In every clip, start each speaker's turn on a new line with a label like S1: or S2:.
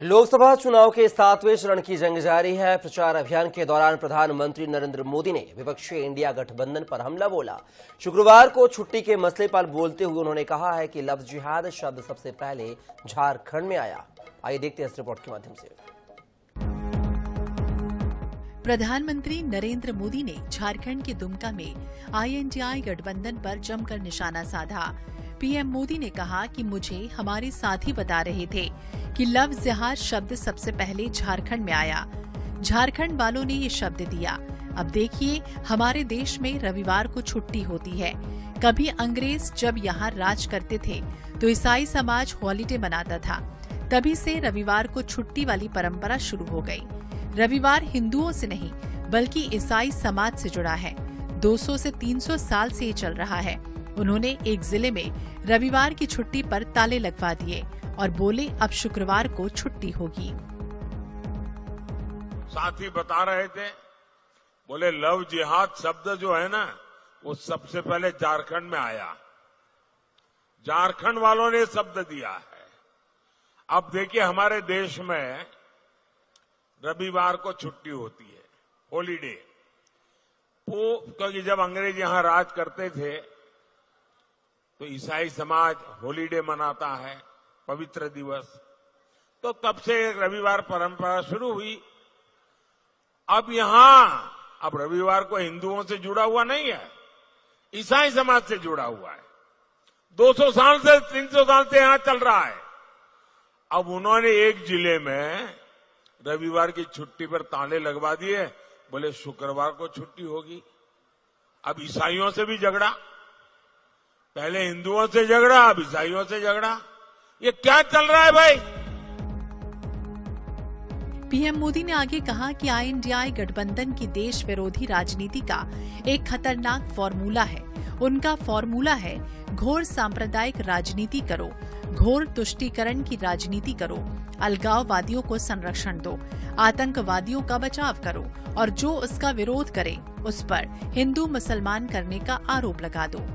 S1: लोकसभा चुनाव के 7वें चरण की जंग जारी है। प्रचार अभियान के दौरान प्रधानमंत्री नरेंद्र मोदी ने विपक्षी इंडिया गठबंधन पर हमला बोला। शुक्रवार को छुट्टी के मसले पर बोलते हुए उन्होंने कहा है कि लफ्ज जिहाद शब्द सबसे पहले झारखंड में आया। आइए देखते हैं इस रिपोर्ट के माध्यम से।
S2: प्रधानमंत्री नरेंद्र मोदी ने झारखंड के दुमका में INDI गठबंधन पर जमकर निशाना साधा। पीएम मोदी ने कहा कि मुझे हमारे साथी बता रहे थे कि लफ्ज जिहाद शब्द सबसे पहले झारखंड में आया। झारखंड वालों ने ये शब्द दिया। अब देखिए, हमारे देश में रविवार को छुट्टी होती है। कभी अंग्रेज जब यहाँ राज करते थे तो ईसाई समाज हॉलिडे मनाता था। तभी से रविवार को छुट्टी वाली परंपरा शुरू हो गई। रविवार हिंदुओं से नहीं बल्कि ईसाई समाज से जुड़ा है। 200 से 300 साल से ये चल रहा है। उन्होंने एक जिले में रविवार की छुट्टी पर ताले लगवा दिए और बोले अब शुक्रवार को छुट्टी होगी।
S3: साथी बता रहे थे, बोले लव जिहाद शब्द जो है ना, वो सबसे पहले झारखंड में आया। झारखंड वालों ने शब्द दिया है। अब देखिए, हमारे देश में रविवार को छुट्टी होती है, हॉलीडे। क्योंकि जब अंग्रेज यहां राज करते थे तो ईसाई समाज हॉलीडे मनाता है, पवित्र दिवस। तो तब से रविवार परंपरा शुरू हुई। अब रविवार को हिंदुओं से जुड़ा हुआ नहीं है, ईसाई समाज से जुड़ा हुआ है। 200 साल से 300 साल से यहां चल रहा है। अब उन्होंने एक जिले में रविवार की छुट्टी पर ताले लगवा दिए, बोले शुक्रवार को छुट्टी होगी। अब ईसाइयों से भी झगड़ा, पहले हिंदुओं से झगड़ा, अब ईसाइयों से झगड़ा। ये क्या चल रहा है भाई?
S2: पीएम मोदी ने आगे कहा कि INDI गठबंधन की देश विरोधी राजनीति का एक खतरनाक फॉर्मूला है। उनका फॉर्मूला है घोर सांप्रदायिक राजनीति करो, घोर तुष्टीकरण की राजनीति करो, अलगाववादियों को संरक्षण दो, आतंकवादियों का बचाव करो और जो उसका विरोध करे उस पर हिंदू मुसलमान करने का आरोप लगा दो।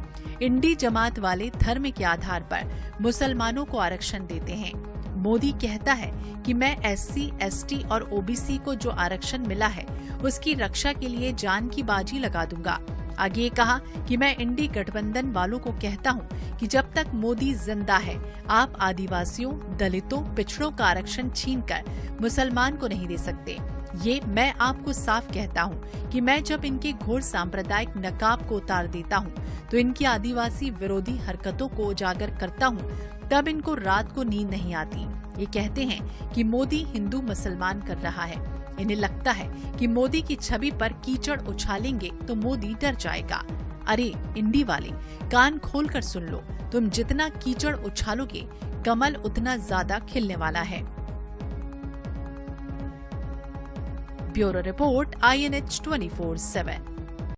S2: इंडी जमात वाले धर्म के आधार पर मुसलमानों को आरक्षण देते हैं। मोदी कहता है कि मैं SC, ST और OBC को जो आरक्षण मिला है उसकी रक्षा के लिए जान की बाजी लगा दूंगा। आगे कहा कि मैं इंडी गठबंधन वालों को कहता हूं कि जब तक मोदी जिंदा है आप आदिवासियों, दलितों, पिछड़ों का आरक्षण छीनकर मुसलमान को नहीं दे सकते। ये मैं आपको साफ कहता हूं कि मैं जब इनके घोर सांप्रदायिक नकाब को उतार देता हूं तो इनकी आदिवासी विरोधी हरकतों को उजागर करता हूं, तब इनको रात को नींद नहीं आती। ये कहते हैं कि मोदी हिंदू मुसलमान कर रहा है। इन्हें लगता है कि मोदी की छवि पर कीचड़ उछालेंगे तो मोदी डर जाएगा। अरे इंडी वाले, कान खोलकर सुन लो, तुम जितना कीचड़ उछालोगे कमल उतना ज्यादा खिलने वाला है। Bureau report INH 24/7।